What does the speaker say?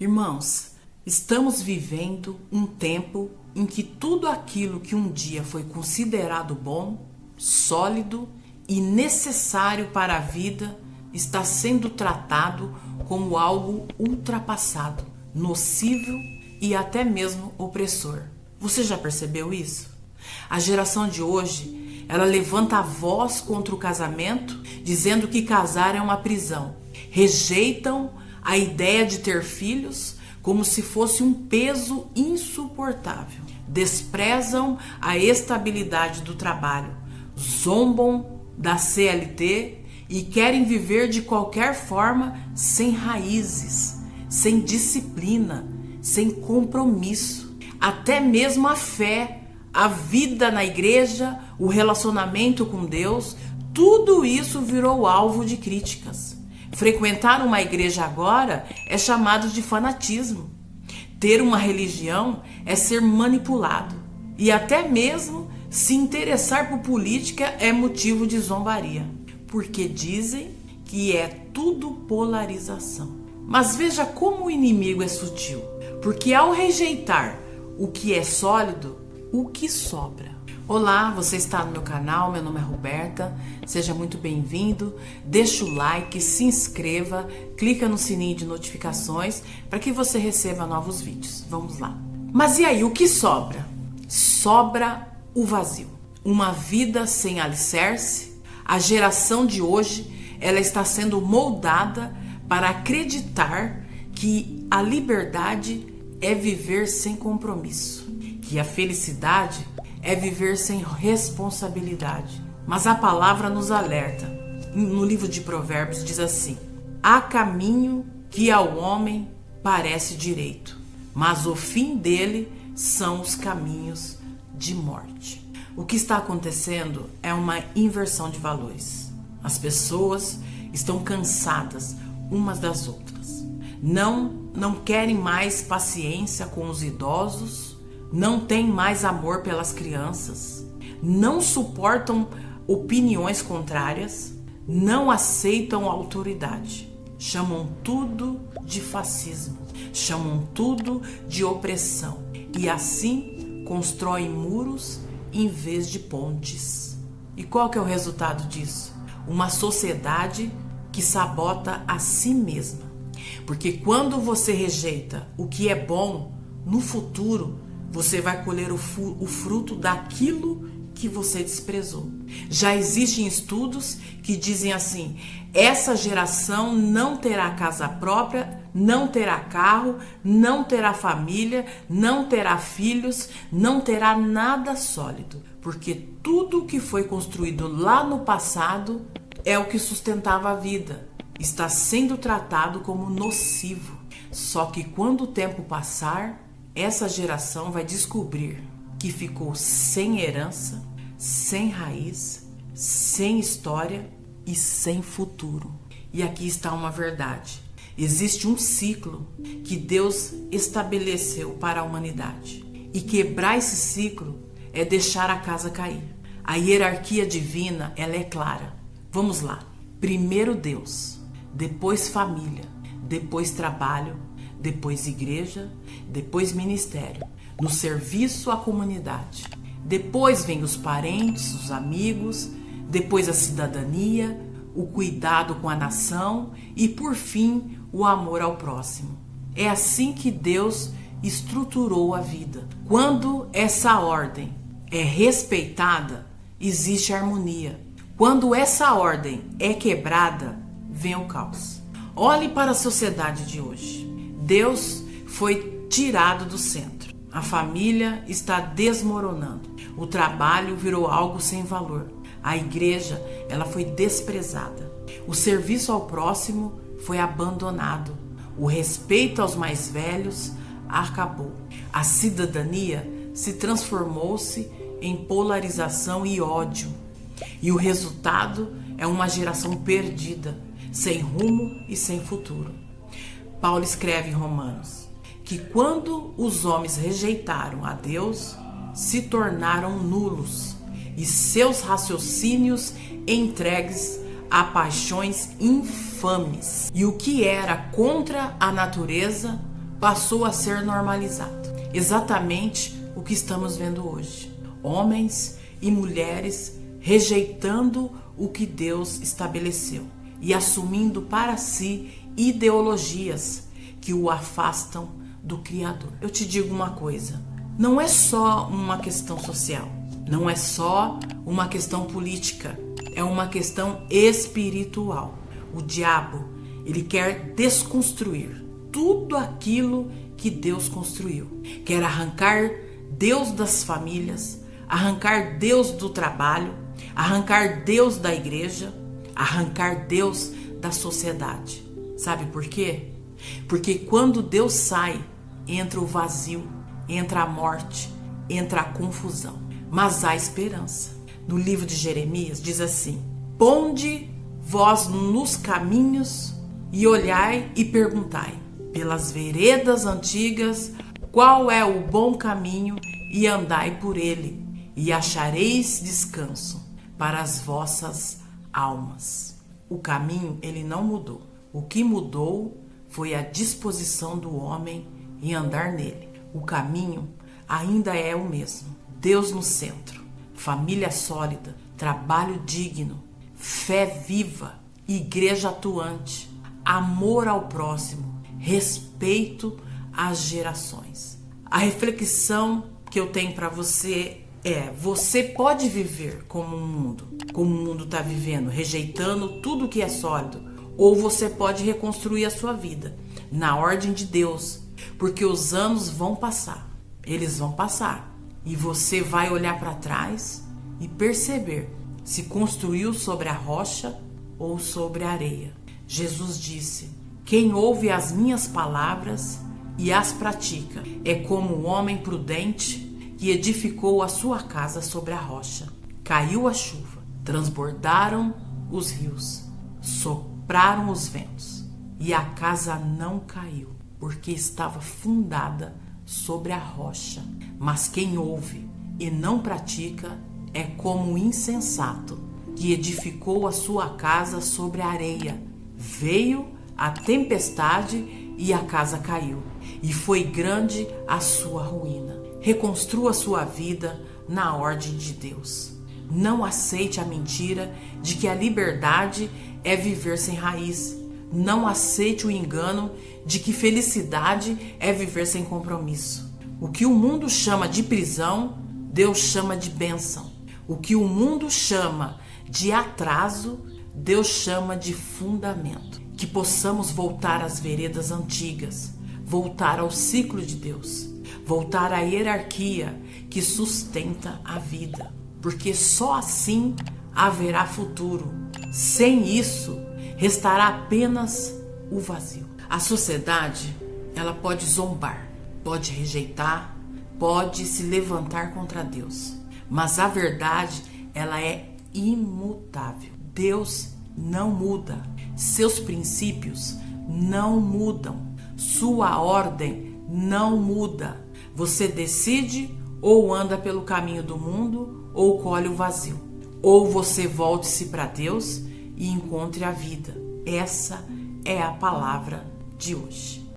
Irmãos, estamos vivendo um tempo em que tudo aquilo que um dia foi considerado bom, sólido e necessário para a vida está sendo tratado como algo ultrapassado, nocivo e até mesmo opressor. Você já percebeu isso? A geração de hoje, ela levanta a voz contra o casamento, dizendo que casar é uma prisão. Rejeitam a ideia de ter filhos como se fosse um peso insuportável. Desprezam a estabilidade do trabalho, zombam da CLT e querem viver de qualquer forma sem raízes, sem disciplina, sem compromisso. Até mesmo a fé, a vida na igreja, o relacionamento com Deus, tudo isso virou alvo de críticas. Frequentar uma igreja agora é chamado de fanatismo. Ter uma religião é ser manipulado. E até mesmo se interessar por política é motivo de zombaria. Porque dizem que é tudo polarização. Mas veja como o inimigo é sutil. Porque ao rejeitar o que é sólido, o que sobra? Olá, você está no meu canal, meu nome é Roberta, seja muito bem-vindo, deixa o like, se inscreva, clica no sininho de notificações para que você receba novos vídeos. Vamos lá. Mas e aí, o que sobra? Sobra o vazio. Uma vida sem alicerce. A geração de hoje, ela está sendo moldada para acreditar que a liberdade é viver sem compromisso, que a felicidade é viver sem responsabilidade. Mas a palavra nos alerta. No livro de Provérbios diz assim: há caminho que ao homem parece direito, mas o fim dele são os caminhos de morte. O que está acontecendo é uma inversão de valores. As pessoas estão cansadas umas das outras. Não querem mais paciência com os idosos, não têm mais amor pelas crianças, não suportam opiniões contrárias, não aceitam autoridade. Chamam tudo de fascismo, chamam tudo de opressão e assim constroem muros em vez de pontes. E qual que é o resultado disso? Uma sociedade que sabota a si mesma. Porque quando você rejeita o que é bom, no futuro você vai colher o fruto daquilo que você desprezou. Já existem estudos que dizem assim: essa geração não terá casa própria, não terá carro, não terá família, não terá filhos, não terá nada sólido. Porque tudo que foi construído lá no passado é o que sustentava a vida. Está sendo tratado como nocivo. Só que quando o tempo passar, essa geração vai descobrir que ficou sem herança, sem raiz, sem história e sem futuro. E aqui está uma verdade. Existe um ciclo que Deus estabeleceu para a humanidade. E quebrar esse ciclo é deixar a casa cair. A hierarquia divina, ela é clara. Vamos lá. Primeiro Deus, depois família, depois trabalho, depois igreja, depois ministério, no serviço à comunidade. Depois vem os parentes, os amigos, depois a cidadania, o cuidado com a nação e, por fim, o amor ao próximo. É assim que Deus estruturou a vida. Quando essa ordem é respeitada, existe harmonia. Quando essa ordem é quebrada, vem o caos. Olhe para a sociedade de hoje. Deus foi tirado do centro. A família está desmoronando. O trabalho virou algo sem valor. A igreja, ela foi desprezada. O serviço ao próximo foi abandonado. O respeito aos mais velhos acabou. A cidadania se transformou-se em polarização e ódio. E o resultado é uma geração perdida, sem rumo e sem futuro. Paulo escreve em Romanos que quando os homens rejeitaram a Deus, se tornaram nulos e seus raciocínios entregues a paixões infames. E o que era contra a natureza passou a ser normalizado. Exatamente o que estamos vendo hoje. Homens e mulheres rejeitando o que Deus estabeleceu e assumindo para si ideologias que o afastam do Criador. Eu te digo uma coisa, não é só uma questão social, não é só uma questão política, é uma questão espiritual. O diabo, ele quer desconstruir tudo aquilo que Deus construiu. Quer arrancar Deus das famílias, arrancar Deus do trabalho, arrancar Deus da igreja, arrancar Deus da sociedade. Sabe por quê? Porque quando Deus sai, entra o vazio, entra a morte, entra a confusão. Mas há esperança. No livro de Jeremias diz assim: ponde vós nos caminhos e olhai e perguntai, pelas veredas antigas, qual é o bom caminho, e andai por ele, e achareis descanso para as vossas almas. O caminho, ele não mudou. O que mudou foi a disposição do homem em andar nele. O caminho ainda é o mesmo. Deus no centro, família sólida, trabalho digno, fé viva, igreja atuante, amor ao próximo, respeito às gerações. A reflexão que eu tenho para você é: você pode viver como o mundo está vivendo, rejeitando tudo que é sólido, ou você pode reconstruir a sua vida na ordem de Deus, porque os anos vão passar, eles vão passar, e você vai olhar para trás e perceber se construiu sobre a rocha ou sobre a areia. Jesus disse: quem ouve as minhas palavras e as pratica é como um homem prudente que edificou a sua casa sobre a rocha. Caiu a chuva, transbordaram os rios, sopraram os ventos, e a casa não caiu, porque estava fundada sobre a rocha. Mas quem ouve e não pratica é como o insensato que edificou a sua casa sobre a areia. Veio a tempestade e a casa caiu, e foi grande a sua ruína. Reconstrua sua vida na ordem de Deus. Não aceite a mentira de que a liberdade é viver sem raiz. Não aceite o engano de que felicidade é viver sem compromisso. O que o mundo chama de prisão, Deus chama de bênção. O que o mundo chama de atraso, Deus chama de fundamento. Que possamos voltar às veredas antigas, voltar ao ciclo de Deus, voltar à hierarquia que sustenta a vida, porque só assim haverá futuro. Sem isso, restará apenas o vazio. A sociedade, ela pode zombar, pode rejeitar, pode se levantar contra Deus, mas a verdade, ela é imutável. Deus não muda, seus princípios não mudam, sua ordem não muda. Você decide ou anda pelo caminho do mundo ou colhe o vazio. Ou você volte-se para Deus e encontre a vida. Essa é a palavra de hoje.